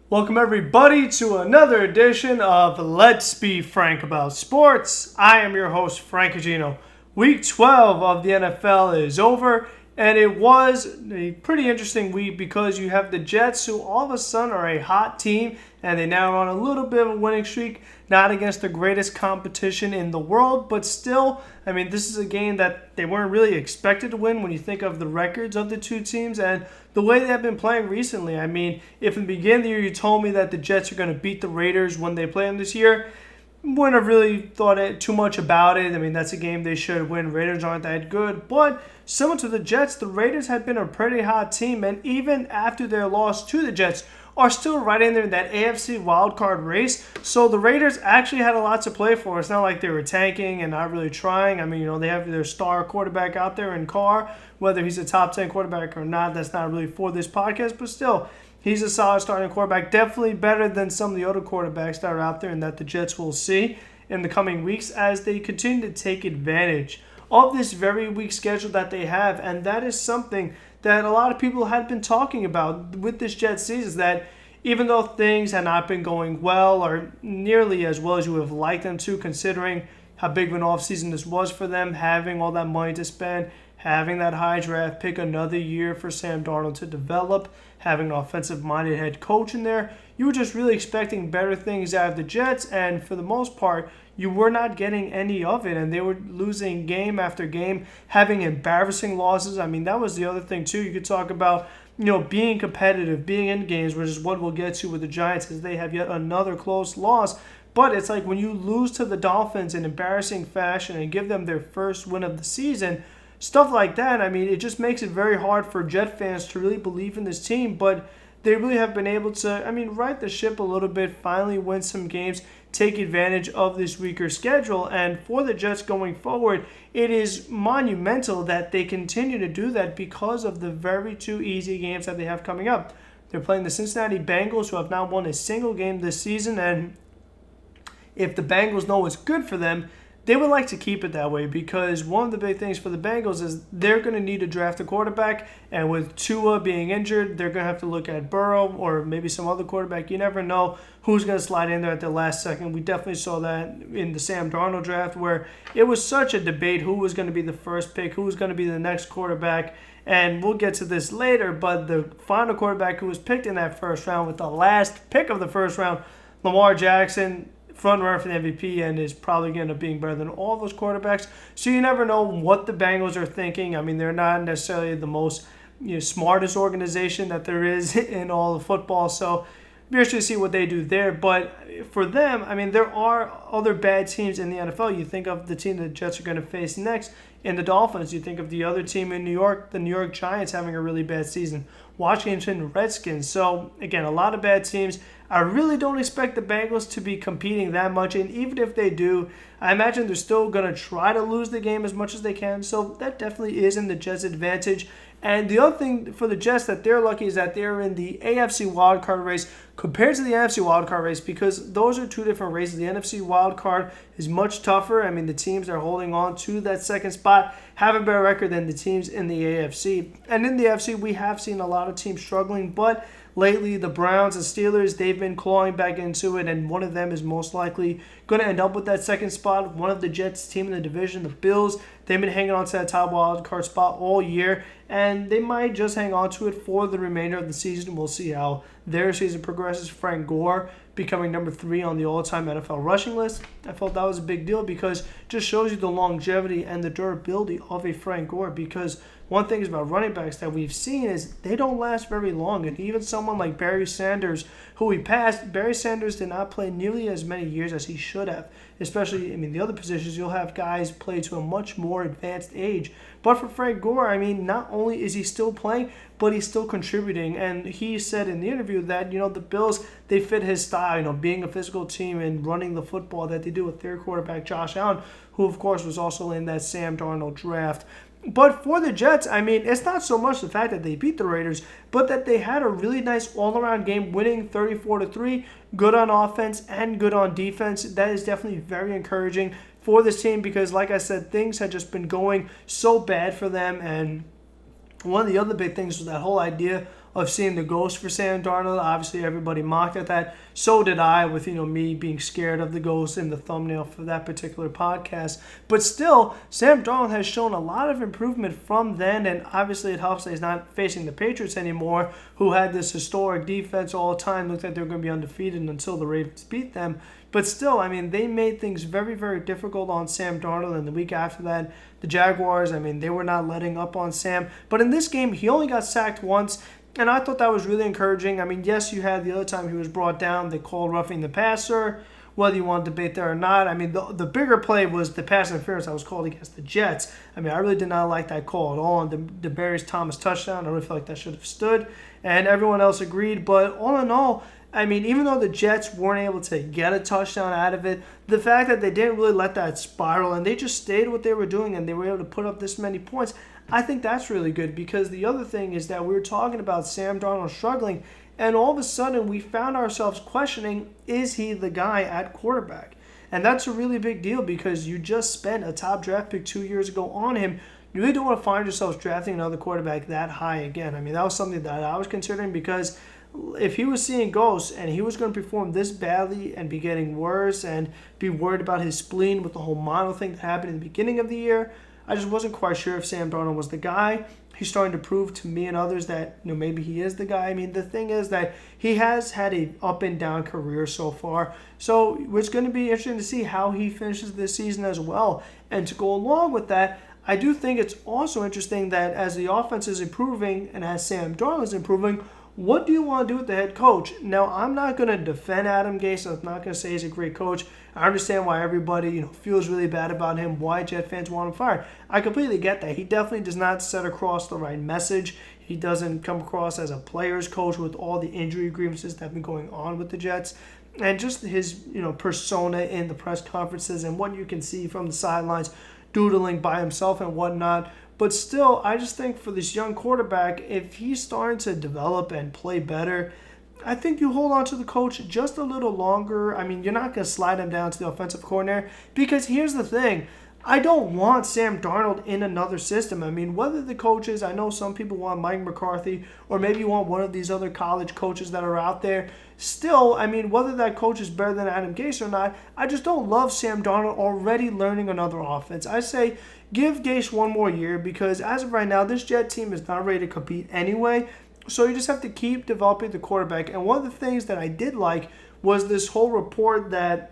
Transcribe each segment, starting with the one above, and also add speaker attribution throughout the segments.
Speaker 1: Welcome everybody to another edition of Let's Be Frank About Sports. I am your host, Frank Agino. Week 12 of the NFL is over, and it was a pretty interesting week because you have the Jets, who all of a sudden are a hot team, and they now are on a little bit of a winning streak, not against the greatest competition in the world, but still, this is a game that they weren't really expected to win when you think of the records of the two teams and the way they have been playing recently. If in the beginning of the year you told me that the Jets are going to beat the Raiders when they play them this year, wouldn't have really thought too much about it. That's a game they should win. Raiders aren't that good. But similar to the Jets, the Raiders have been a pretty hot team. And even after their loss to the Jets, are still right in there in that AFC wildcard race. So the Raiders actually had a lot to play for. It's not like they were tanking and not really trying. They have their star quarterback out there in Carr. Whether he's a top 10 quarterback or not, that's not really for this podcast. But still, he's a solid starting quarterback. Definitely better than some of the other quarterbacks that are out there and that the Jets will see in the coming weeks as they continue to take advantage of this very weak schedule that they have. And that is something that a lot of people had been talking about with this Jets season, is that even though things had not been going well or nearly as well as you would have liked them to, considering how big of an offseason this was for them, having all that money to spend, having that high draft pick, another year for Sam Darnold to develop, having an offensive-minded head coach in there, you were just really expecting better things out of the Jets, and for the most part, you were not getting any of it, and they were losing game after game, having embarrassing losses. That was the other thing, too. You could talk about, being competitive, being in games, which is what we'll get to with the Giants, because they have yet another close loss. But it's like when you lose to the Dolphins in embarrassing fashion and give them their first win of the season, stuff like that, it just makes it very hard for Jet fans to really believe in this team. But they really have been able to, right the ship a little bit, finally win some games, take advantage of this weaker schedule. And for the Jets going forward, it is monumental that they continue to do that because of the very two easy games that they have coming up. They're playing the Cincinnati Bengals, who have not won a single game this season. And if the Bengals know what's good for them, they would like to keep it that way, because one of the big things for the Bengals is they're going to need to draft a quarterback, and with Tua being injured, they're going to have to look at Burrow or maybe some other quarterback. You never know who's going to slide in there at the last second. We definitely saw that in the Sam Darnold draft, where it was such a debate who was going to be the first pick, who was going to be the next quarterback, and we'll get to this later, but the final quarterback who was picked in that first round with the last pick of the first round, Lamar Jackson, front runner for the MVP, and is probably going to end up being better than all those quarterbacks. So you never know what the Bengals are thinking. They're not necessarily the most smartest organization that there is in all of football. So be interested to see what they do there. But for them, there are other bad teams in the NFL. You think of the team the Jets are going to face next in the Dolphins. You think of the other team in New York, the New York Giants, having a really bad season. Washington Redskins. So, again, a lot of bad teams. I really don't expect the Bengals to be competing that much, and even if they do, I imagine they're still going to try to lose the game as much as they can, so that definitely is in the Jets' advantage. And the other thing for the Jets that they're lucky is that they're in the AFC wildcard race compared to the NFC wildcard race, because those are two different races. The NFC wildcard is much tougher. The teams that are holding on to that second spot have a better record than the teams in the AFC. And in the AFC, we have seen a lot of teams struggling, but lately, the Browns and Steelers, they've been clawing back into it, and one of them is most likely going to end up with that second spot. One of the Jets' team in the division, the Bills, they've been hanging on to that top wild card spot all year, and they might just hang on to it for the remainder of the season. We'll see how their season progresses. Frank Gore becoming number 3 on the all-time NFL rushing list. I felt that was a big deal because it just shows you the longevity and the durability of a Frank Gore, because one thing is about running backs that we've seen is they don't last very long. And even someone like Barry Sanders, who he passed, Barry Sanders did not play nearly as many years as he should have. Especially, the other positions, you'll have guys play to a much more advanced age. But for Frank Gore, not only is he still playing, but he's still contributing. And he said in the interview that, the Bills, they fit his style, being a physical team and running the football that they do with their quarterback, Josh Allen, who, of course, was also in that Sam Darnold draft. But for the Jets, it's not so much the fact that they beat the Raiders, but that they had a really nice all-around game, winning 34-3, good on offense and good on defense. That is definitely very encouraging for this team because, like I said, things had just been going so bad for them. And one of the other big things was that whole idea of seeing the ghost for Sam Darnold. Obviously, everybody mocked at that. So did I, with me being scared of the ghost in the thumbnail for that particular podcast. But still, Sam Darnold has shown a lot of improvement from then, and obviously it helps that he's not facing the Patriots anymore, who had this historic defense all the time. Looked like they were going to be undefeated until the Ravens beat them. But still, they made things very, very difficult on Sam Darnold. And the week after that, the Jaguars, they were not letting up on Sam. But in this game, he only got sacked once. And I thought that was really encouraging. yes, you had the other time he was brought down. They called roughing the passer, whether you want to debate there or not. The bigger play was the pass interference that was called against the Jets. I really did not like that call at all. And the Demaryius Thomas touchdown, I really feel like that should have stood. And everyone else agreed. But all in all, even though the Jets weren't able to get a touchdown out of it, the fact that they didn't really let that spiral and they just stayed what they were doing and they were able to put up this many points, I think that's really good. Because the other thing is that we were talking about Sam Darnold struggling, and all of a sudden we found ourselves questioning, is he the guy at quarterback? And that's a really big deal because you just spent a top draft pick 2 years ago on him. You really don't want to find yourselves drafting another quarterback that high again. That was something that I was considering, because if he was seeing ghosts and he was going to perform this badly and be getting worse and be worried about his spleen with the whole mono thing that happened in the beginning of the year, I just wasn't quite sure if Sam Darnold was the guy. He's starting to prove to me and others that maybe he is the guy. The thing is that he has had a up and down career so far. So it's going to be interesting to see how he finishes this season as well. And to go along with that, I do think it's also interesting that as the offense is improving and as Sam Darnold is improving, what do you want to do with the head coach? Now, I'm not going to defend Adam Gase. I'm not going to say he's a great coach. I understand why everybody feels really bad about him, why Jet fans want him fired. I completely get that. He definitely does not set across the right message. He doesn't come across as a player's coach with all the injury grievances that have been going on with the Jets. And just his persona in the press conferences and what you can see from the sidelines, doodling by himself and whatnot. But still, I just think for this young quarterback, if he's starting to develop and play better, I think you hold on to the coach just a little longer. You're not going to slide him down to the offensive coordinator, because here's the thing. I don't want Sam Darnold in another system. Whether the coaches, I know some people want Mike McCarthy, or maybe you want one of these other college coaches that are out there. Still, whether that coach is better than Adam Gase or not, I just don't love Sam Darnold already learning another offense. I say give Gase one more year, because as of right now, this Jet team is not ready to compete anyway. So you just have to keep developing the quarterback. And one of the things that I did like was this whole report that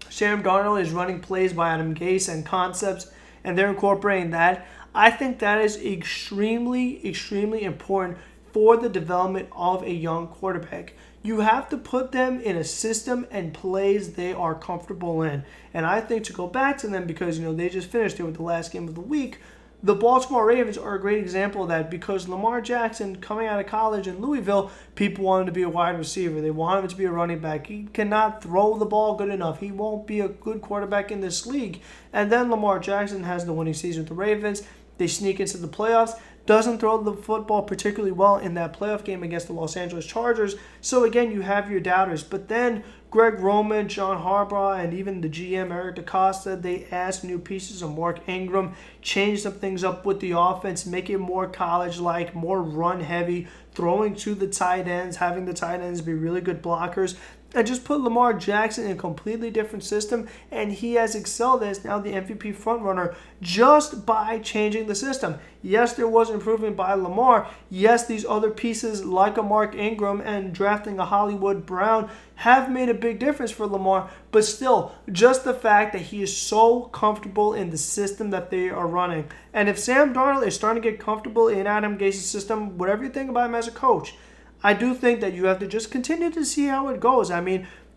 Speaker 1: Sam Darnold is running plays by Adam Gase and concepts, and they're incorporating that. I think that is extremely, extremely important for the development of a young quarterback. You have to put them in a system and plays they are comfortable in. And I think to go back to them, because they just finished it with the last game of the week, the Baltimore Ravens are a great example of that, because Lamar Jackson, coming out of college in Louisville, people wanted to be a wide receiver. They wanted him to be a running back. He cannot throw the ball good enough. He won't be a good quarterback in this league. And then Lamar Jackson has the winning season with the Ravens. They sneak into the playoffs. Doesn't throw the football particularly well in that playoff game against the Los Angeles Chargers. So again, you have your doubters. But then Greg Roman, John Harbaugh, and even the GM Eric DeCosta, they asked new pieces of Mark Ingram, change some things up with the offense, make it more college-like, more run-heavy, throwing to the tight ends, having the tight ends be really good blockers, and just put Lamar Jackson in a completely different system, and he has excelled as now the MVP frontrunner just by changing the system. Yes, there was improvement by Lamar. Yes, these other pieces like a Mark Ingram and drafting a Hollywood Brown have made a big difference for Lamar, but still, just the fact that he is so comfortable in the system that they are running. And if Sam Darnold is starting to get comfortable in Adam Gase's system, whatever you think about him as a coach, I do think that you have to just continue to see how it goes.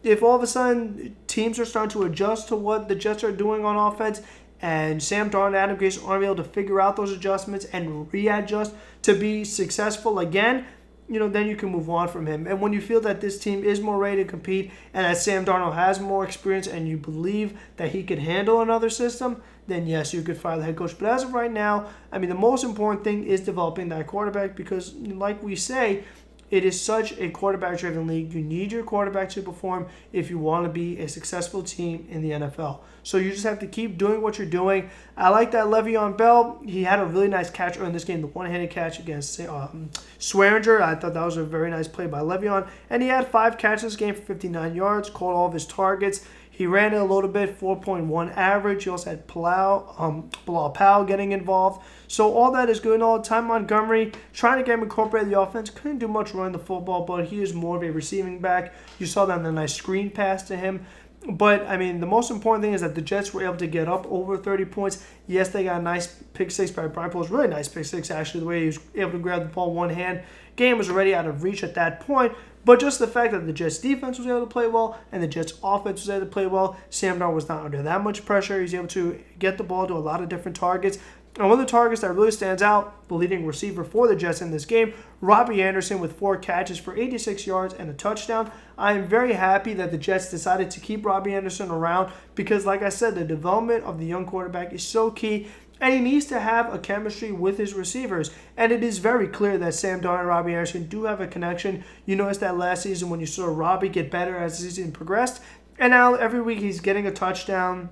Speaker 1: If all of a sudden teams are starting to adjust to what the Jets are doing on offense, and Sam Darnold and Adam Gase aren't able to figure out those adjustments and readjust to be successful again, then you can move on from him. And when you feel that this team is more ready to compete and that Sam Darnold has more experience and you believe that he could handle another system, then yes, you could fire the head coach. But as of right now, the most important thing is developing that quarterback, because like we say, it is such a quarterback-driven league. You need your quarterback to perform if you want to be a successful team in the NFL. So you just have to keep doing what you're doing. I like that Le'Veon Bell, he had a really nice catch early in this game, the one-handed catch against Swearinger. I thought that was a very nice play by Le'Veon. And he had 5 catches this game for 59 yards, caught all of his targets. He ran it a little bit, 4.1 average. He also had Bilal Powell getting involved. So all that is good and all the time. Montgomery trying to get him incorporated the offense. Couldn't do much running the football, but he is more of a receiving back. You saw that in the nice screen pass to him. But, I mean, the most important thing is that the Jets were able to get up over 30 points. Yes, they got a nice pick six by Brian Poles. Really nice pick six, actually, the way he was able to grab the ball one hand. Game was already out of reach at that point. But just the fact that the Jets defense was able to play well and the Jets offense was able to play well, Sam Darnold was not under that much pressure. He was able to get the ball to a lot of different targets. And one of the targets that really stands out, the leading receiver for the Jets in this game, Robbie Anderson with 4 catches for 86 yards and a touchdown. I am very happy that the Jets decided to keep Robbie Anderson around because, like I said, the development of the young quarterback is so key. And he needs to have a chemistry with his receivers. And it is very clear that Sam Darnold and Robbie Anderson do have a connection. You noticed that last season when you saw Robbie get better as the season progressed. And now every week he's getting a touchdown.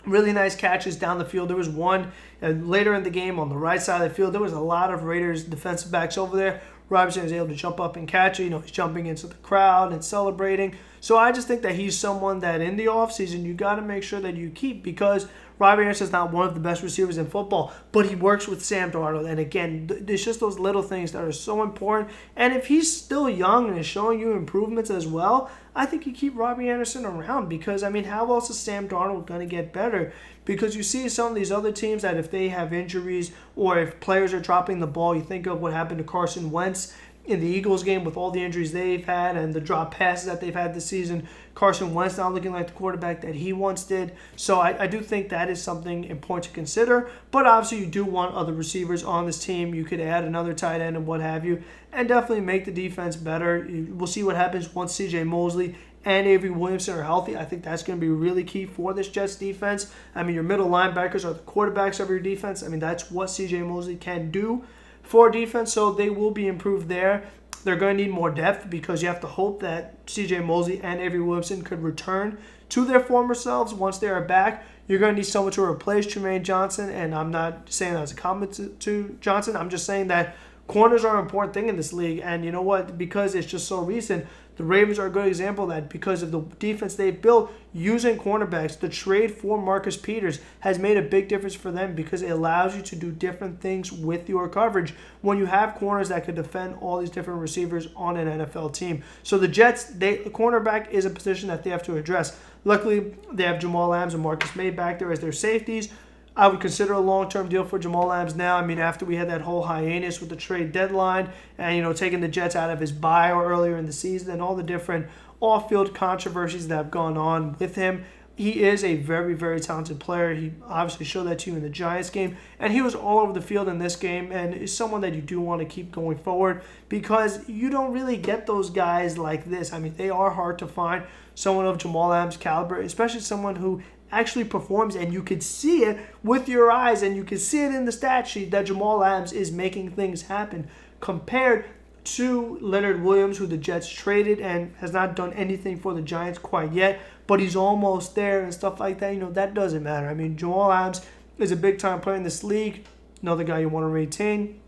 Speaker 1: Really nice catches down the field. There was one later in the game on the right side of the field. There was a lot of Raiders defensive backs over there. Robinson was able to jump up and catch it. He's jumping into the crowd and celebrating. So I just think that he's someone that in the offseason you got to make sure that you keep because Robbie Anderson is not one of the best receivers in football, but he works with Sam Darnold. And again, it's just those little things that are so important. And if he's still young and is showing you improvements as well, I think you keep Robbie Anderson around because, I mean, how else is Sam Darnold going to get better? Because you see some of these other teams that if they have injuries or if players are dropping the ball, you think of what happened to Carson Wentz in the Eagles game with all the injuries they've had and the drop passes that they've had this season. Carson Wentz not looking like the quarterback that he once did. So I do think that is something important to consider. But obviously you do want other receivers on this team. You could add another tight end and what have you. And definitely make the defense better. We'll see what happens once C.J. Mosley and Avery Williamson are healthy. I think that's going to be really key for this Jets defense. I mean, your middle linebackers are the quarterbacks of your defense. I mean, that's what C.J. Mosley can do for defense, so they will be improved there. They're going to need more depth because you have to hope that C.J. Mosley and Avery Williamson could return to their former selves once they are back. You're going to need someone to replace Jermaine Johnson, and I'm not saying that as a comment to Johnson. I'm just saying that corners are an important thing in this league, and you know what? Because it's just so recent, the Ravens are a good example of that because of the defense they've built using cornerbacks. The trade for Marcus Peters has made a big difference for them because it allows you to do different things with your coverage when you have corners that could defend all these different receivers on an NFL team. So the Jets, cornerback is a position that they have to address. Luckily, they have Jamal Adams and Marcus May back there as their safeties. I would consider a long-term deal for Jamal Adams now. I mean, after we had that whole hiatus with the trade deadline and, taking the Jets out of his buyout earlier in the season and all the different off-field controversies that have gone on with him, he is a very, very talented player. He obviously showed that to you in the Giants game, and he was all over the field in this game and is someone that you do want to keep going forward because you don't really get those guys like this. I mean, they are hard to find, someone of Jamal Adams' caliber, especially someone who actually performs and you could see it with your eyes and you can see it in the stat sheet that Jamal Adams is making things happen compared to Leonard Williams, who the Jets traded and has not done anything for the Giants quite yet, but he's almost there and stuff like that. That doesn't matter. I mean, Jamal Adams is a big-time player in this league, another guy you want to retain.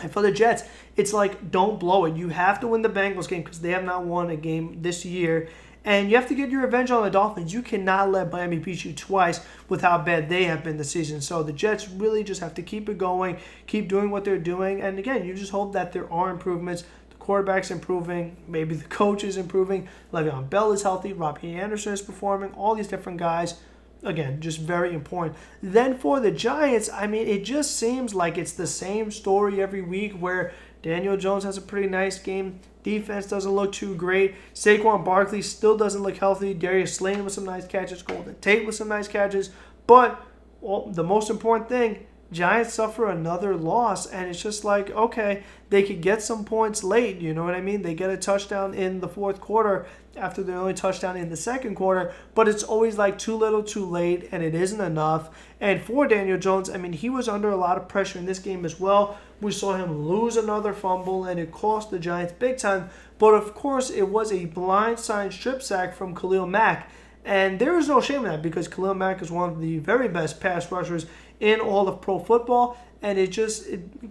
Speaker 1: And for the Jets, it's like, don't blow it. You have to win the Bengals game because they have not won a game this year. And you have to get your revenge on the Dolphins. You cannot let Miami beat you twice with how bad they have been this season. So the Jets really just have to keep it going, keep doing what they're doing. And again, you just hope that there are improvements. The quarterback's improving. Maybe the coach is improving. Le'Veon Bell is healthy. Robbie Anderson is performing. All these different guys. Again, just very important. Then for the Giants, I mean, it just seems like it's the same story every week where Daniel Jones has a pretty nice game. Defense doesn't look too great. Saquon Barkley still doesn't look healthy. Darius Slayton with some nice catches. Golden Tate with some nice catches. But the most important thing, Giants suffer another loss. And it's just like, okay, they could get some points late. You know what I mean? They get a touchdown in the fourth quarter after the only touchdown in the second quarter. But it's always like too little too late, and it isn't enough. And for Daniel Jones, I mean, he was under a lot of pressure in this game as well We saw him lose another fumble, and it cost the Giants big time. But of course, it was a blindside strip sack from Khalil Mack. And there is no shame in that because Khalil Mack is one of the very best pass rushers in all of pro football. And it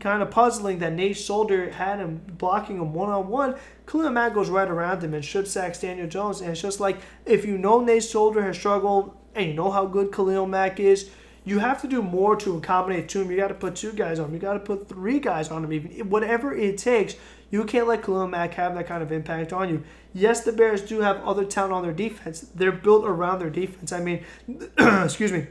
Speaker 1: kind of puzzling that Nate Solder had him blocking him one-on-one. Khalil Mack goes right around him and strip sacks Daniel Jones. And it's just like, if you know Nate Solder has struggled and you know how good Khalil Mack is, you have to do more to accommodate to him. You got to put 2 guys on him. You got to put 3 guys on him. Even whatever it takes, you can't let Khalil Mack have that kind of impact on you. Yes, the Bears do have other talent on their defense. They're built around their defense. I mean, excuse me,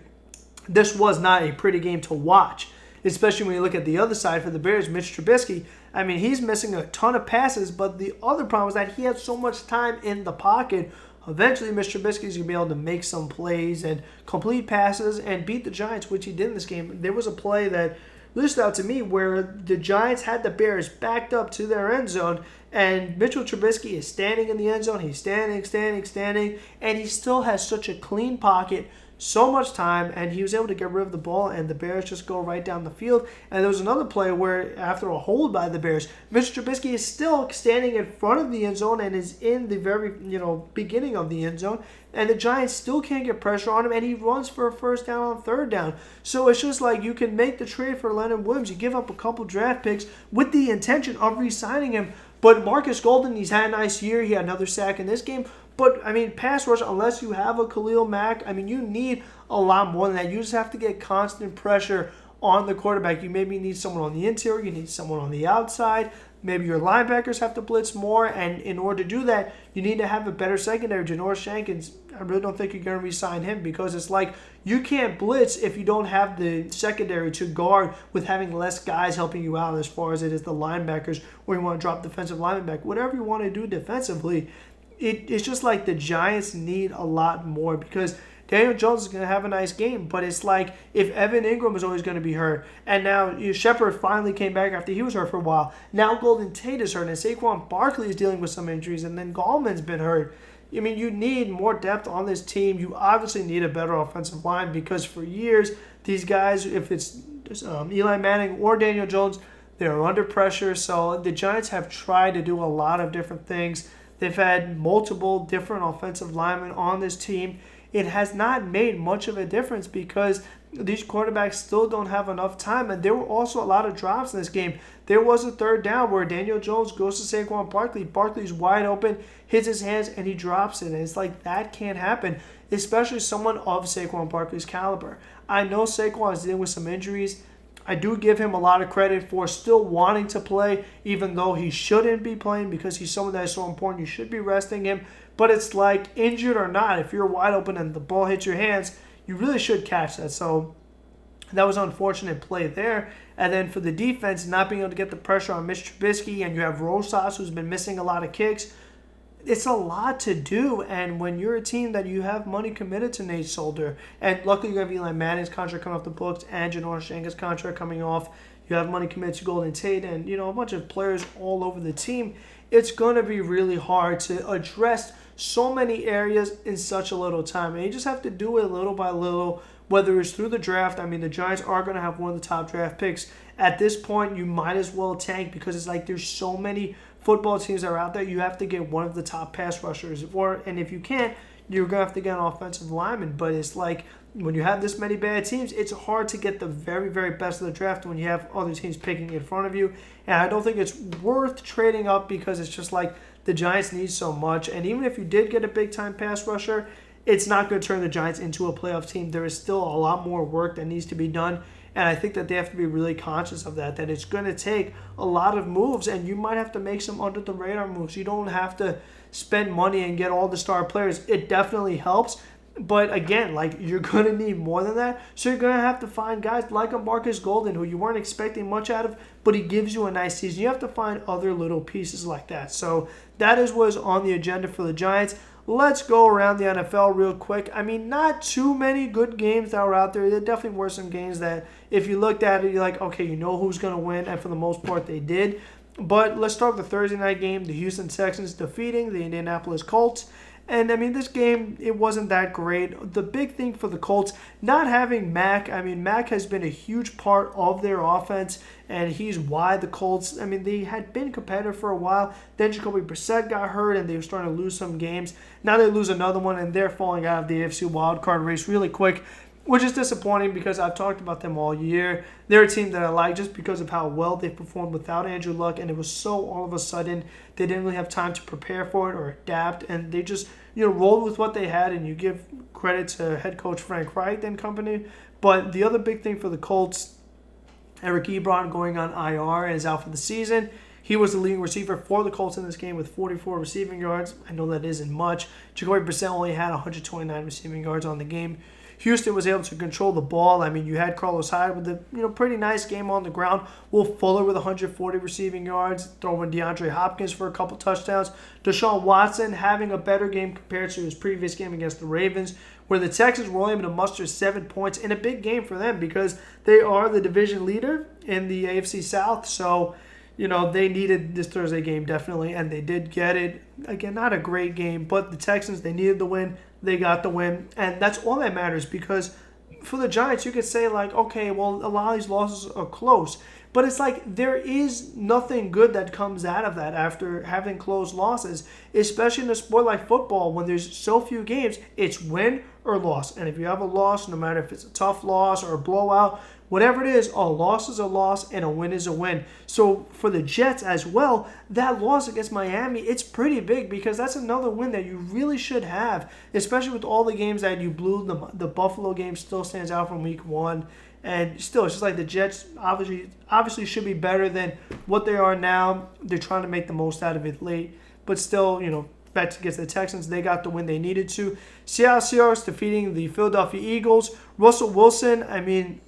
Speaker 1: this was not a pretty game to watch, especially when you look at the other side for the Bears, Mitch Trubisky. I mean, he's missing a ton of passes, but the other problem is that he had so much time in the pocket. Eventually, Mr. Trubisky is going to be able to make some plays and complete passes and beat the Giants, which he did in this game. There was a play that really stood out to me where the Giants had the Bears backed up to their end zone, and Mitchell Trubisky is standing in the end zone. He's standing, and he still has such a clean pocket, so much time, and he was able to get rid of the ball, and the Bears just go right down the field. And there was another play where, after a hold by the Bears, Mr. Trubisky is still standing in front of the end zone and is in the very beginning of the end zone, and the Giants still can't get pressure on him, and he runs for a first down on 3rd down. So it's just like you can make the trade for Leonard Williams. You give up a couple draft picks with the intention of re-signing him, but Marcus Golden, he's had a nice year. He had another sack in this game. But, I mean, pass rush, unless you have a Khalil Mack, I mean, you need a lot more than that. You just have to get constant pressure on the quarterback. You maybe need someone on the interior. You need someone on the outside. Maybe your linebackers have to blitz more. And in order to do that, you need to have a better secondary. Janoris Jenkins, I really don't think you're going to re-sign him because it's like you can't blitz if you don't have the secondary to guard with having less guys helping you out as far as it is the linebackers or you want to drop defensive lineman back. Whatever you want to do defensively, it's just like the Giants need a lot more because Daniel Jones is going to have a nice game, but it's like if Evan Ingram is always going to be hurt, and now Shepard finally came back after he was hurt for a while. Now Golden Tate is hurt, and Saquon Barkley is dealing with some injuries, and then Gallman's been hurt. I mean, you need more depth on this team. You obviously need a better offensive line because for years, these guys, if it's Eli Manning or Daniel Jones, they're under pressure. So the Giants have tried to do a lot of different things. They've had multiple different offensive linemen on this team. It has not made much of a difference because these quarterbacks still don't have enough time. And there were also a lot of drops in this game. There was a 3rd down where Daniel Jones goes to Saquon Barkley. Barkley's wide open, hits his hands, and he drops it. And it's like that can't happen, especially someone of Saquon Barkley's caliber. I know Saquon is dealing with some injuries. I do give him a lot of credit for still wanting to play, even though he shouldn't be playing because he's someone that is so important. You should be resting him. But it's like, injured or not, if you're wide open and the ball hits your hands, you really should catch that. So that was an unfortunate play there. And then for the defense, not being able to get the pressure on Mitch Trubisky, and you have Rosas, who's been missing a lot of kicks. It's a lot to do, and when you're a team that you have money committed to Nate Solder, and luckily you have Eli Manning's contract coming off the books and Janoris Jenkins' contract coming off, you have money committed to Golden Tate and a bunch of players all over the team, it's going to be really hard to address so many areas in such a little time, and you just have to do it little by little, whether it's through the draft. I mean, the Giants are going to have one of the top draft picks. At this point, you might as well tank because it's like there's so many football teams that are out there. You have to get one of the top pass rushers, and if you can't, you're going to have to get an offensive lineman. But it's like when you have this many bad teams, it's hard to get the very, very best of the draft when you have other teams picking in front of you. And I don't think it's worth trading up because it's just like the Giants need so much. And even if you did get a big-time pass rusher, it's not going to turn the Giants into a playoff team. There is still a lot more work that needs to be done. And I think that they have to be really conscious of that it's going to take a lot of moves, and you might have to make some under-the-radar moves. You don't have to spend money and get all the star players. It definitely helps, but again, like you're going to need more than that. So you're going to have to find guys like a Marcus Golden, who you weren't expecting much out of, but he gives you a nice season. You have to find other little pieces like that. So that is what is on the agenda for the Giants. Let's go around the NFL real quick. I mean, not too many good games that were out there. There definitely were some games that if you looked at it, you're like, okay, you know who's going to win, and for the most part, they did. But let's start with the Thursday night game, the Houston Texans defeating the Indianapolis Colts. And I mean, this game, it wasn't that great. The big thing for the Colts, not having Mack, I mean, Mack has been a huge part of their offense, and he's why the Colts, I mean, they had been competitive for a while. Then Jacoby Brissett got hurt, and they were starting to lose some games. Now they lose another one, and they're falling out of the AFC wildcard race really quick, which is disappointing because I've talked about them all year. They're a team that I like just because of how well they performed without Andrew Luck, and it was so all of a sudden they didn't really have time to prepare for it or adapt, and they just rolled with what they had, and you give credit to head coach Frank Reich and company. But the other big thing for the Colts, Eric Ebron going on IR and is out for the season. He was the leading receiver for the Colts in this game with 44 receiving yards. I know that isn't much. Jacoby Brissett only had 129 receiving yards on the game. Houston was able to control the ball. I mean, you had Carlos Hyde with a pretty nice game on the ground. Will Fuller with 140 receiving yards, throwing DeAndre Hopkins for a couple touchdowns. Deshaun Watson having a better game compared to his previous game against the Ravens, where the Texans were only able to muster 7 points in a big game for them because they are the division leader in the AFC South. So, they needed this Thursday game definitely, and they did get it. Again, not a great game, but the Texans, they needed the win. They got the win, and that's all that matters because for the Giants, you could say, like, okay, well, a lot of these losses are close, but it's like there is nothing good that comes out of that after having close losses, especially in a sport like football when there's so few games. It's win or loss, and if you have a loss, no matter if it's a tough loss or a blowout, whatever it is, a loss is a loss and a win is a win. So for the Jets as well, that loss against Miami, it's pretty big because that's another win that you really should have, especially with all the games that you blew. The Buffalo game still stands out from week 1. And still, it's just like the Jets obviously should be better than what they are now. They're trying to make the most out of it late. But still, back against the Texans, they got the win they needed to. Seattle Seahawks defeating the Philadelphia Eagles. Russell Wilson, I mean,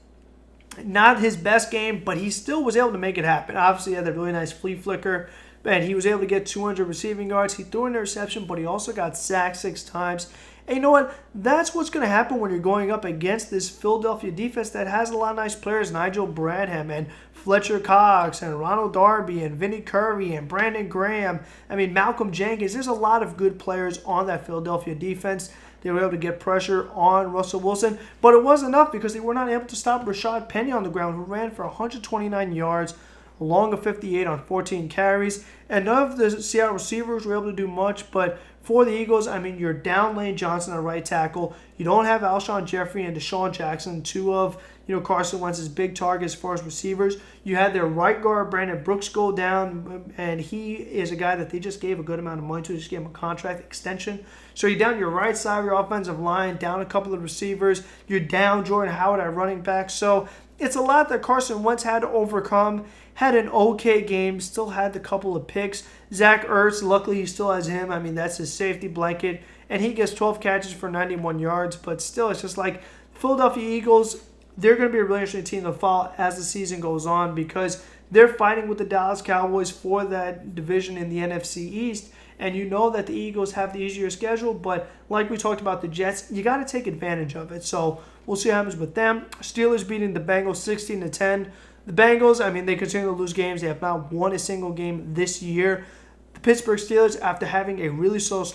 Speaker 1: not his best game, but he still was able to make it happen. Obviously, he had that really nice flea flicker, and he was able to get 200 receiving yards. He threw an interception, but he also got sacked 6 times. And you know what? That's what's going to happen when you're going up against this Philadelphia defense that has a lot of nice players. Nigel Bradham and Fletcher Cox and Ronald Darby and Vinny Curry and Brandon Graham. I mean, Malcolm Jenkins. There's a lot of good players on that Philadelphia defense. They were able to get pressure on Russell Wilson, but it wasn't enough because they were not able to stop Rashad Penny on the ground, who ran for 129 yards, along of 58 on 14 carries. And none of the Seattle receivers were able to do much, but for the Eagles, I mean, you're down Lane Johnson at right tackle. You don't have Alshon Jeffrey and Deshaun Jackson, two of Carson Wentz's big targets as far as receivers. You had their right guard, Brandon Brooks, go down, and he is a guy that they just gave a good amount of money to. Just gave him a contract extension. So you're down your right side of your offensive line, down a couple of receivers. You're down Jordan Howard at running back. So it's a lot that Carson Wentz had to overcome. Had an okay game, still had a couple of picks. Zach Ertz, luckily he still has him. I mean, that's his safety blanket. And he gets 12 catches for 91 yards. But still, it's just like Philadelphia Eagles, they're going to be a really interesting team to follow as the season goes on because they're fighting with the Dallas Cowboys for that division in the NFC East. And you know that the Eagles have the easier schedule, but like we talked about the Jets, you got to take advantage of it. So we'll see what happens with them. Steelers beating the Bengals 16-10. The Bengals, I mean, they continue to lose games. They have not won a single game this year. The Pittsburgh Steelers, after having a really slow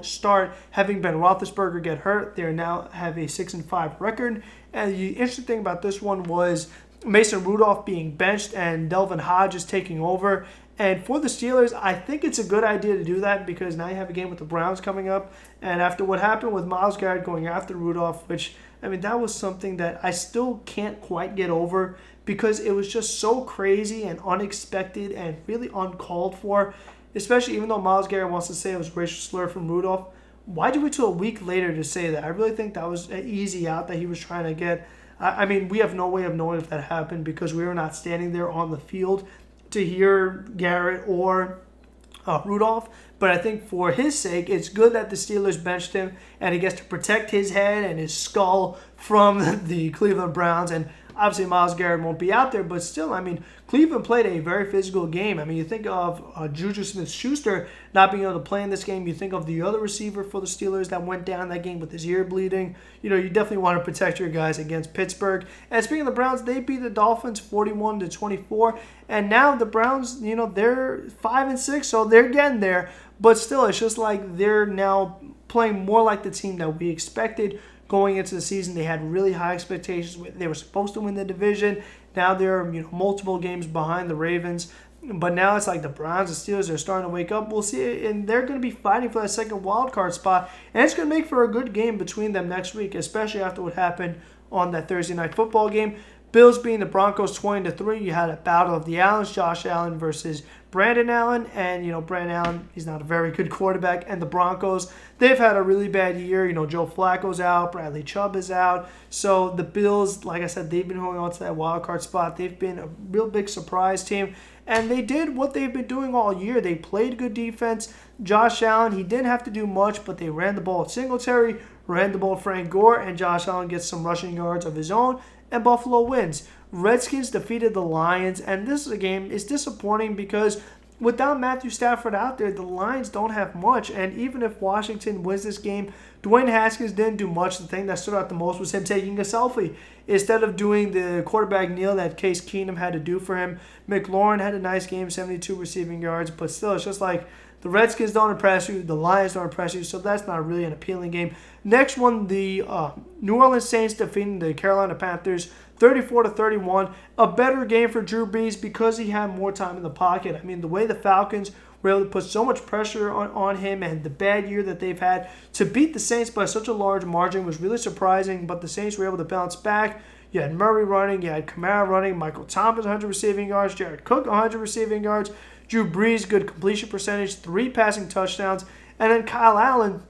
Speaker 1: start, having Ben Roethlisberger get hurt, they now have a 6-5 record. And the interesting thing about this one was Mason Rudolph being benched and Delvin Hodges taking over. And for the Steelers, I think it's a good idea to do that because now you have a game with the Browns coming up. And after what happened with Myles Garrett going after Rudolph, which, I mean, that was something that I still can't quite get over because it was just so crazy and unexpected and really uncalled for, especially even though Myles Garrett wants to say it was a racial slur from Rudolph. Why'd you wait till a week later to say that? I really think that was an easy out that he was trying to get. I mean, we have no way of knowing if that happened because we were not standing there on the field to hear Garrett or Rudolph. But I think for his sake, it's good that the Steelers benched him and he gets to protect his head and his skull from the Cleveland Browns. And obviously Myles Garrett won't be out there, but still, I mean, Cleveland played a very physical game. I mean, you think of Juju Smith-Schuster not being able to play in this game. You think of the other receiver for the Steelers that went down that game with his ear bleeding. You definitely want to protect your guys against Pittsburgh. And speaking of the Browns, they beat the Dolphins 41-24. And now the Browns, they're 5-6, so they're getting there. But still, it's just like they're now playing more like the team that we expected going into the season. They had really high expectations. They were supposed to win the division. Now they're multiple games behind the Ravens. But now it's like the Browns and Steelers are starting to wake up. We'll see. And they're going to be fighting for that second wild card spot. And it's going to make for a good game between them next week, especially after what happened on that Thursday night football game. Bills beating the Broncos 20-3. You had a battle of the Allens, Josh Allen versus Brandon Allen. And, Brandon Allen, he's not a very good quarterback. And the Broncos, they've had a really bad year. Joe Flacco's out. Bradley Chubb is out. So the Bills, like I said, they've been holding on to that wild card spot. They've been a real big surprise team. And they did what they've been doing all year. They played good defense. Josh Allen, he didn't have to do much, but they ran the ball at Singletary, ran the ball at Frank Gore, and Josh Allen gets some rushing yards of his own, and Buffalo wins. Redskins defeated the Lions, and this game is disappointing because without Matthew Stafford out there, the Lions don't have much. And even if Washington wins this game, Dwayne Haskins didn't do much. The thing that stood out the most was him taking a selfie. Instead of doing the quarterback kneel that Case Keenum had to do for him, McLaurin had a nice game, 72 receiving yards. But still, it's just like the Redskins don't impress you, the Lions don't impress you, so that's not really an appealing game. Next one, the New Orleans Saints defeating the Carolina Panthers 34-31. A better game for Drew Brees because he had more time in the pocket. I mean, the way the Falcons were able to put so much pressure on him and the bad year that they've had, to beat the Saints by such a large margin was really surprising, but the Saints were able to bounce back. You had Murray running, you had Kamara running, Michael Thomas 100 receiving yards, Jared Cook 100 receiving yards, Drew Brees, good completion percentage, 3 passing touchdowns, and then Kyle Allen,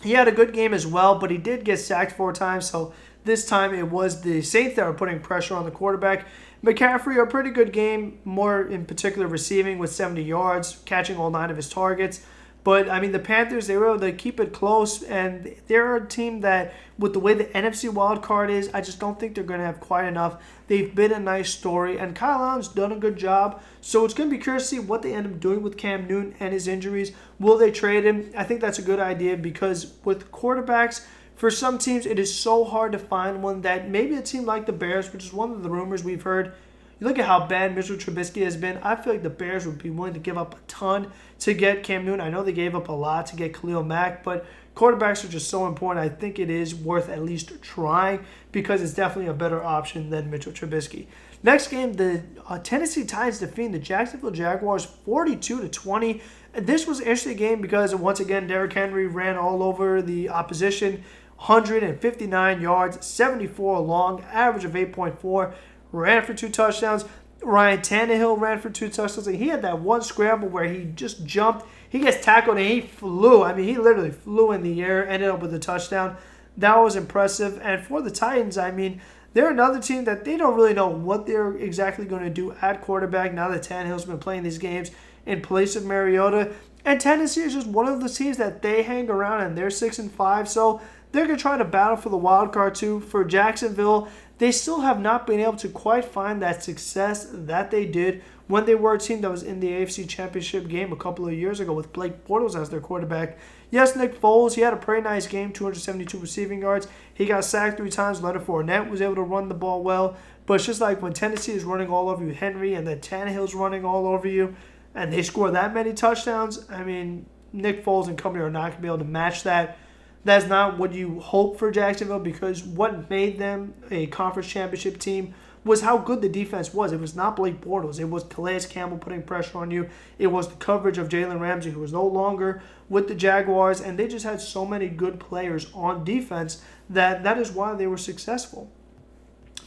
Speaker 1: he had a good game as well, but he did get sacked 4 times, so this time it was the Saints that were putting pressure on the quarterback. McCaffrey, a pretty good game, more in particular receiving with 70 yards, catching all 9 of his targets. But, I mean, the Panthers, they were able to keep it close, and they're a team that, with the way the NFC wildcard is, I just don't think they're going to have quite enough. They've been a nice story, and Kyle Allen's done a good job, so it's going to be curious to see what they end up doing with Cam Newton and his injuries. Will they trade him? I think that's a good idea because with quarterbacks, for some teams, it is so hard to find one that maybe a team like the Bears, which is one of the rumors we've heard. You look at how bad Mitchell Trubisky has been. I feel like the Bears would be willing to give up a ton to get Cam Newton. I know they gave up a lot to get Khalil Mack, but quarterbacks are just so important. I think it is worth at least trying because it's definitely a better option than Mitchell Trubisky. Next game, the Tennessee Titans defeating the Jacksonville Jaguars 42-20. This was an interesting game because, once again, Derrick Henry ran all over the opposition. 159 yards, 74 long, average of 8.4, ran for 2 touchdowns. Ryan Tannehill ran for 2 touchdowns. And he had that one scramble where he just jumped. He gets tackled and he flew. I mean, he literally flew in the air, ended up with a touchdown. That was impressive. And for the Titans, I mean, they're another team that they don't really know what they're exactly going to do at quarterback now that Tannehill's been playing these games in place of Mariota. And Tennessee is just one of the teams that they hang around, and they're 6-5. So they're going to try to battle for the wild card too. For Jacksonville, they still have not been able to quite find that success that they did when they were a team that was in the AFC Championship game a couple of years ago with Blake Bortles as their quarterback. Yes, Nick Foles, he had a pretty nice game, 272 receiving yards. He got sacked 3 times. Leonard Fournette was able to run the ball well. But it's just like when Tennessee is running all over you, Henry, and then Tannehill's running all over you, and they score that many touchdowns, I mean, Nick Foles and company are not going to be able to match that. That's not what you hope for Jacksonville because what made them a conference championship team was how good the defense was. It was not Blake Bortles. It was Calais Campbell putting pressure on you. It was the coverage of Jalen Ramsey, who was no longer with the Jaguars, and they just had so many good players on defense that is why they were successful.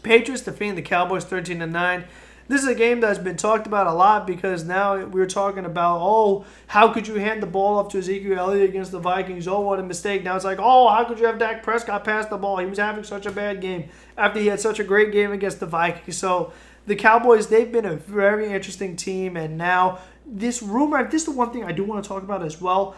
Speaker 1: Patriots defeating the Cowboys 13-9. This is a game that's been talked about a lot because now we're talking about, how could you hand the ball up to Ezekiel Elliott against the Vikings? Oh, what a mistake. Now it's like, how could you have Dak Prescott pass the ball? He was having such a bad game after he had such a great game against the Vikings. So the Cowboys, they've been a very interesting team. And now this rumor, this is the one thing I do want to talk about as well.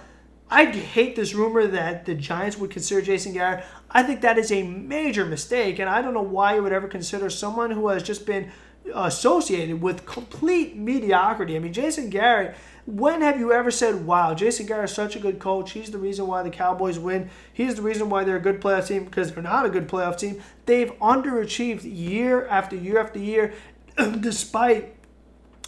Speaker 1: I hate this rumor that the Giants would consider Jason Garrett. I think that is a major mistake. And I don't know why you would ever consider someone who has just been associated with complete mediocrity. I mean, Jason Garrett, when have you ever said, wow, Jason Garrett is such a good coach. He's the reason why the Cowboys win. He's the reason why they're a good playoff team, because they're not a good playoff team. They've underachieved year after year after year, despite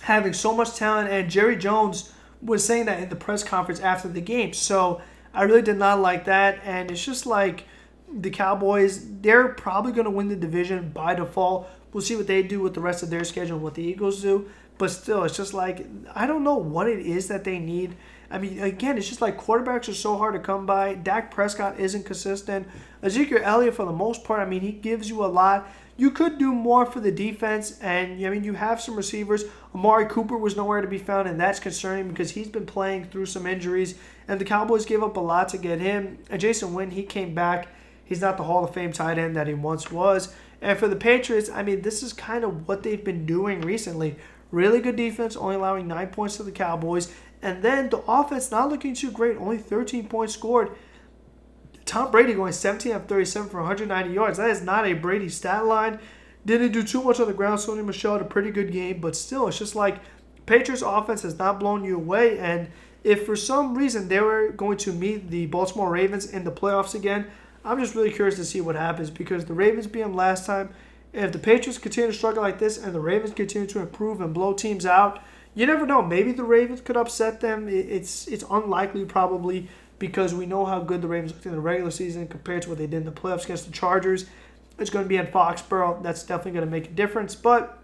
Speaker 1: having so much talent. And Jerry Jones was saying that in the press conference after the game. So I really did not like that. And it's just like the Cowboys, they're probably going to win the division by default. We'll see what they do with the rest of their schedule and what the Eagles do. But still, it's just like, I don't know what it is that they need. I mean, again, it's just like quarterbacks are so hard to come by. Dak Prescott isn't consistent. Ezekiel Elliott, for the most part, I mean, he gives you a lot. You could do more for the defense, and I mean, you have some receivers. Amari Cooper was nowhere to be found, and that's concerning because he's been playing through some injuries, and the Cowboys gave up a lot to get him. And Jason Witten, he came back. He's not the Hall of Fame tight end that he once was. And for the Patriots, I mean, this is kind of what they've been doing recently. Really good defense, only allowing 9 points to the Cowboys. And then the offense not looking too great, only 13 points scored. Tom Brady going 17 of 37 for 190 yards. That is not a Brady stat line. Didn't do too much on the ground. Sony Michel had a pretty good game, but still, it's just like Patriots offense has not blown you away. And if for some reason they were going to meet the Baltimore Ravens in the playoffs again, I'm just really curious to see what happens because the Ravens beat them last time. If the Patriots continue to struggle like this and the Ravens continue to improve and blow teams out, you never know. Maybe the Ravens could upset them. It's unlikely probably because we know how good the Ravens looked in the regular season compared to what they did in the playoffs against the Chargers. It's going to be in Foxborough. That's definitely going to make a difference. But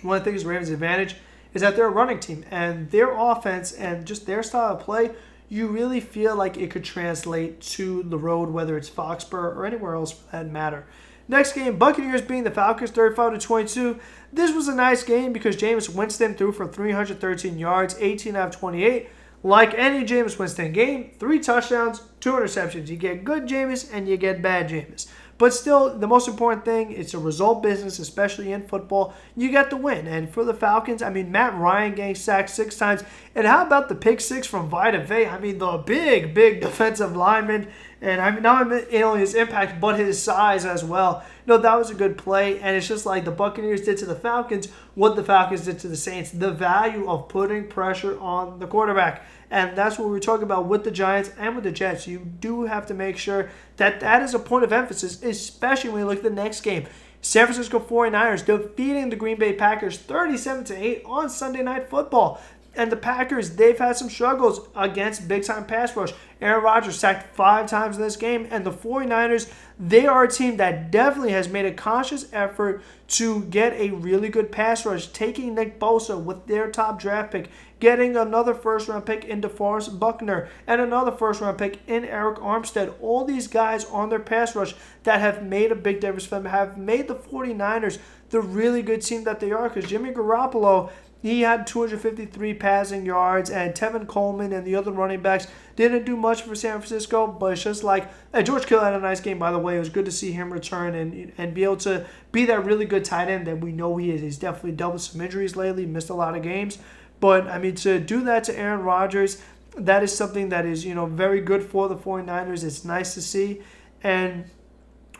Speaker 1: one of the things the Ravens' advantage is that they're a running team. And their offense and just their style of play, you really feel like it could translate to the road, whether it's Foxborough or anywhere else for that matter. Next game, Buccaneers beating the Falcons 35-22. This was a nice game because Jameis Winston threw for 313 yards, 18 out of 28. Like any Jameis Winston game, 3 touchdowns, 2 interceptions. You get good Jameis and you get bad Jameis. But still, the most important thing, it's a result business, especially in football. You get the win. And for the Falcons, I mean, Matt Ryan getting sacked 6 times. And how about the pick 6 from Vita Vea? I mean, the big defensive lineman. And I mean, not only his impact, but his size as well. You know, that was a good play. And it's just like the Buccaneers did to the Falcons, what the Falcons did to the Saints. The value of putting pressure on the quarterback. And that's what we're talking about with the Giants and with the Jets. You do have to make sure that that is a point of emphasis, especially when you look at the next game. San Francisco 49ers defeating the Green Bay Packers 37-8 on Sunday Night Football. And the Packers, they've had some struggles against big-time pass rush. Aaron Rodgers sacked 5 times in this game. And the 49ers, they are a team that definitely has made a conscious effort to get a really good pass rush, taking Nick Bosa with their top draft pick, getting another first-round pick in DeForest Buckner, and another first-round pick in Eric Armstead. All these guys on their pass rush that have made a big difference for them, have made the 49ers the really good team that they are, because Jimmy Garoppolo, he had 253 passing yards, and Tevin Coleman and the other running backs didn't do much for San Francisco, but it's just like, and George Kittle had a nice game, by the way. It was good to see him return and be able to be that really good tight end that we know he is. He's definitely dealt with some injuries lately, missed a lot of games. But, I mean, to do that to Aaron Rodgers, that is something that is, you know, very good for the 49ers. It's nice to see. And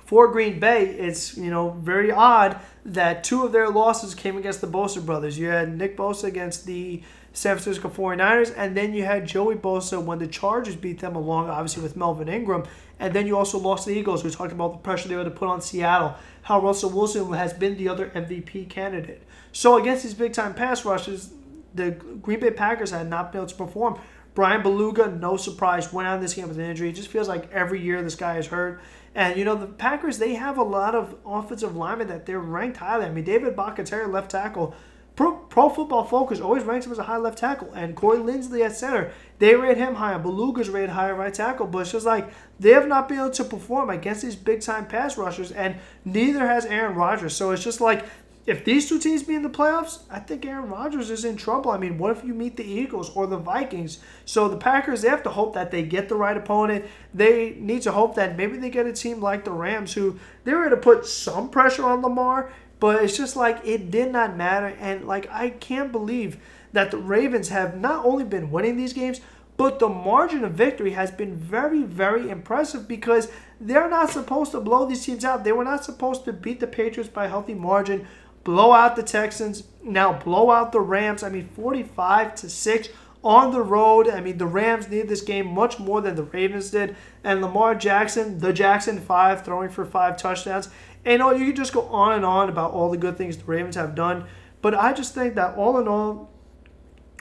Speaker 1: for Green Bay, it's, you know, very odd that 2 of their losses came against the Bosa brothers. You had Nick Bosa against the San Francisco 49ers, and then you had Joey Bosa when the Chargers beat them along, obviously, with Melvin Ingram. And then you also lost the Eagles. We talked about the pressure they had to put on Seattle, how Russell Wilson has been the other MVP candidate. So against these big-time pass rushes, the Green Bay Packers had not been able to perform. Brian Beluga, no surprise, went out in this game with an injury. It just feels like every year this guy is hurt. And, you know, the Packers, they have a lot of offensive linemen that they're ranked highly. I mean, David Bakhtiari, left tackle. Pro Football Focus always ranks him as a high left tackle. And Corey Linsley at center, they rate him high. Beluga's rated higher right tackle. But it's just like they have not been able to perform against these big-time pass rushers, and neither has Aaron Rodgers. So it's just like, if these 2 teams be in the playoffs, I think Aaron Rodgers is in trouble. I mean, what if you meet the Eagles or the Vikings? So the Packers, they have to hope that they get the right opponent. They need to hope that maybe they get a team like the Rams, who they were going to put some pressure on Lamar, but it's just like it did not matter. And like, I can't believe that the Ravens have not only been winning these games, but the margin of victory has been very, very impressive, because they're not supposed to blow these teams out. They were not supposed to beat the Patriots by a healthy margin, blow out the Texans, now blow out the Rams. I mean, 45-6 on the road. I mean, the Rams need this game much more than the Ravens did. And Lamar Jackson, the Jackson 5, throwing for 5 touchdowns. And, you know, you can just go on and on about all the good things the Ravens have done. But I just think that all in all,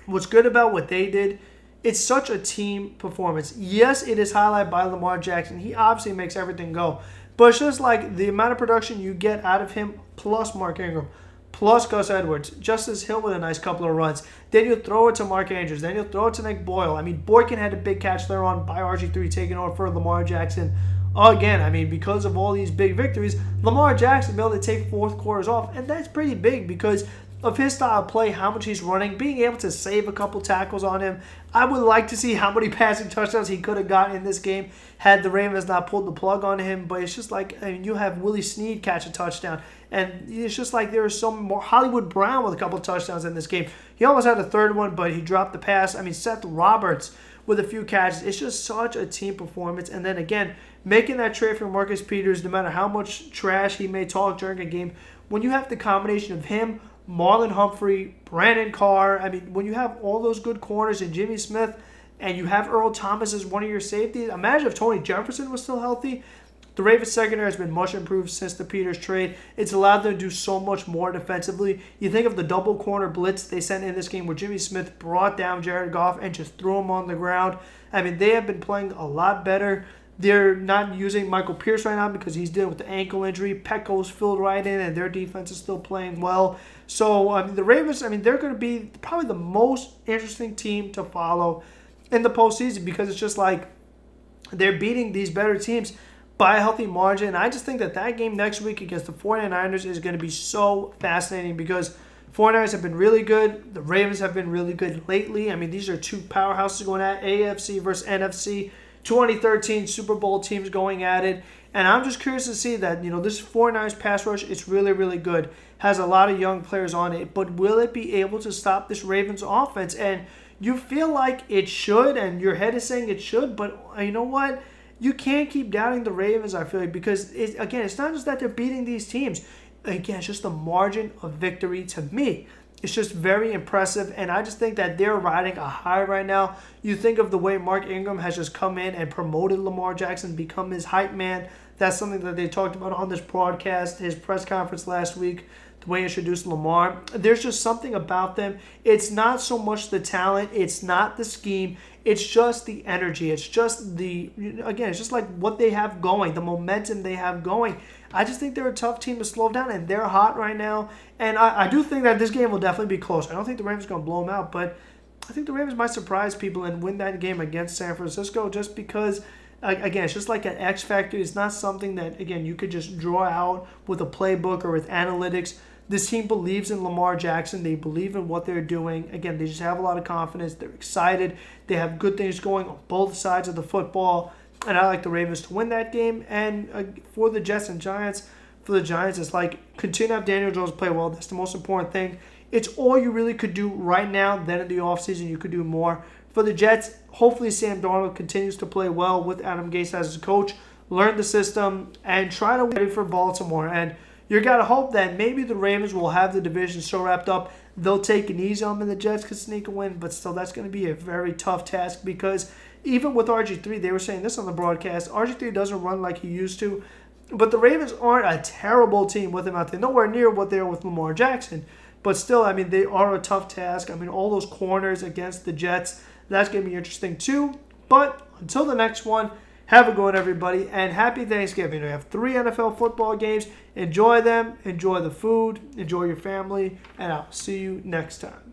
Speaker 1: what's good about what they did, it's such a team performance. Yes, it is highlighted by Lamar Jackson. He obviously makes everything go. But it's just like the amount of production you get out of him, plus Mark Ingram, plus Gus Edwards, Justice Hill with a nice couple of runs. Then you'll throw it to Mark Andrews. Then you'll throw it to Nick Boyle. I mean, Boykin had a big catch there on by RG3 taking over for Lamar Jackson. Again, I mean, because of all these big victories, Lamar Jackson be able to take fourth quarters off. And that's pretty big because of his style of play, how much he's running, being able to save a couple tackles on him. I would like to see how many passing touchdowns he could have gotten in this game had the Ravens not pulled the plug on him. But it's just like, I mean, you have Willie Snead catch a touchdown. And it's just like there is some more. Hollywood Brown with a couple of touchdowns in this game. He almost had a third one, but he dropped the pass. I mean, Seth Roberts with a few catches. It's just such a team performance. And then again, making that trade for Marcus Peters, no matter how much trash he may talk during a game, when you have the combination of him, Marlon Humphrey, Brandon Carr, I mean, when you have all those good corners and Jimmy Smith, and you have Earl Thomas as one of your safeties, imagine if Tony Jefferson was still healthy. The Ravens secondary has been much improved since the Peters trade. It's allowed them to do so much more defensively. You think of the double corner blitz they sent in this game where Jimmy Smith brought down Jared Goff and just threw him on the ground. I mean, they have been playing a lot better. They're not using Michael Pierce right now because he's dealing with the ankle injury. Petco's filled right in, and their defense is still playing well. So, I mean, the Ravens, I mean, they're going to be probably the most interesting team to follow in the postseason because it's just like they're beating these better teams by a healthy margin. And I just think that game next week against the 49ers is going to be so fascinating because 49ers have been really good. The Ravens have been really good lately. I mean, these are two powerhouses going at AFC versus NFC. 2013 Super Bowl teams going at it. And I'm just curious to see that, this 49ers pass rush is really, really good. Has a lot of young players on it. But will it be able to stop this Ravens offense? And you feel like it should, and your head is saying it should. But you know what? You can't keep doubting the Ravens, I feel like, because, it's not just that they're beating these teams. Again, it's just the margin of victory to me. It's just very impressive, and I just think that they're riding a high right now. You think of the way Mark Ingram has just come in and promoted Lamar Jackson, become his hype man. That's something that they talked about on this broadcast, his press conference last week, the way he introduced Lamar. There's just something about them. It's not so much the talent. It's not the scheme. It's just the energy. It's just it's just like what they have going, the momentum they have going. I just think they're a tough team to slow down, and they're hot right now. And I do think that this game will definitely be close. I don't think the Ravens are going to blow them out, but I think the Ravens might surprise people and win that game against San Francisco just because, again, it's just like an X factor. It's not something that, again, you could just draw out with a playbook or with analytics. This team believes in Lamar Jackson. They believe in what they're doing. Again, they just have a lot of confidence. They're excited. They have good things going on both sides of the football. And I like the Ravens to win that game. And for the Jets and Giants, it's like continue to have Daniel Jones play well. That's the most important thing. It's all you really could do right now. Then in the offseason, you could do more. For the Jets, hopefully Sam Darnold continues to play well with Adam Gase as his coach, learn the system, and try to win for Baltimore. And you got to hope that maybe the Ravens will have the division so wrapped up, they'll take it easy on them and the Jets could sneak a win. But still, that's going to be a very tough task because even with RG3, they were saying this on the broadcast, RG3 doesn't run like he used to. But the Ravens aren't a terrible team with him out there. Nowhere near what they are with Lamar Jackson. But still, I mean, they are a tough task. I mean, all those corners against the Jets, that's going to be interesting too. But until the next one, have a good one, everybody, and happy Thanksgiving. We have 3 NFL football games. Enjoy them. Enjoy the food. Enjoy your family. And I'll see you next time.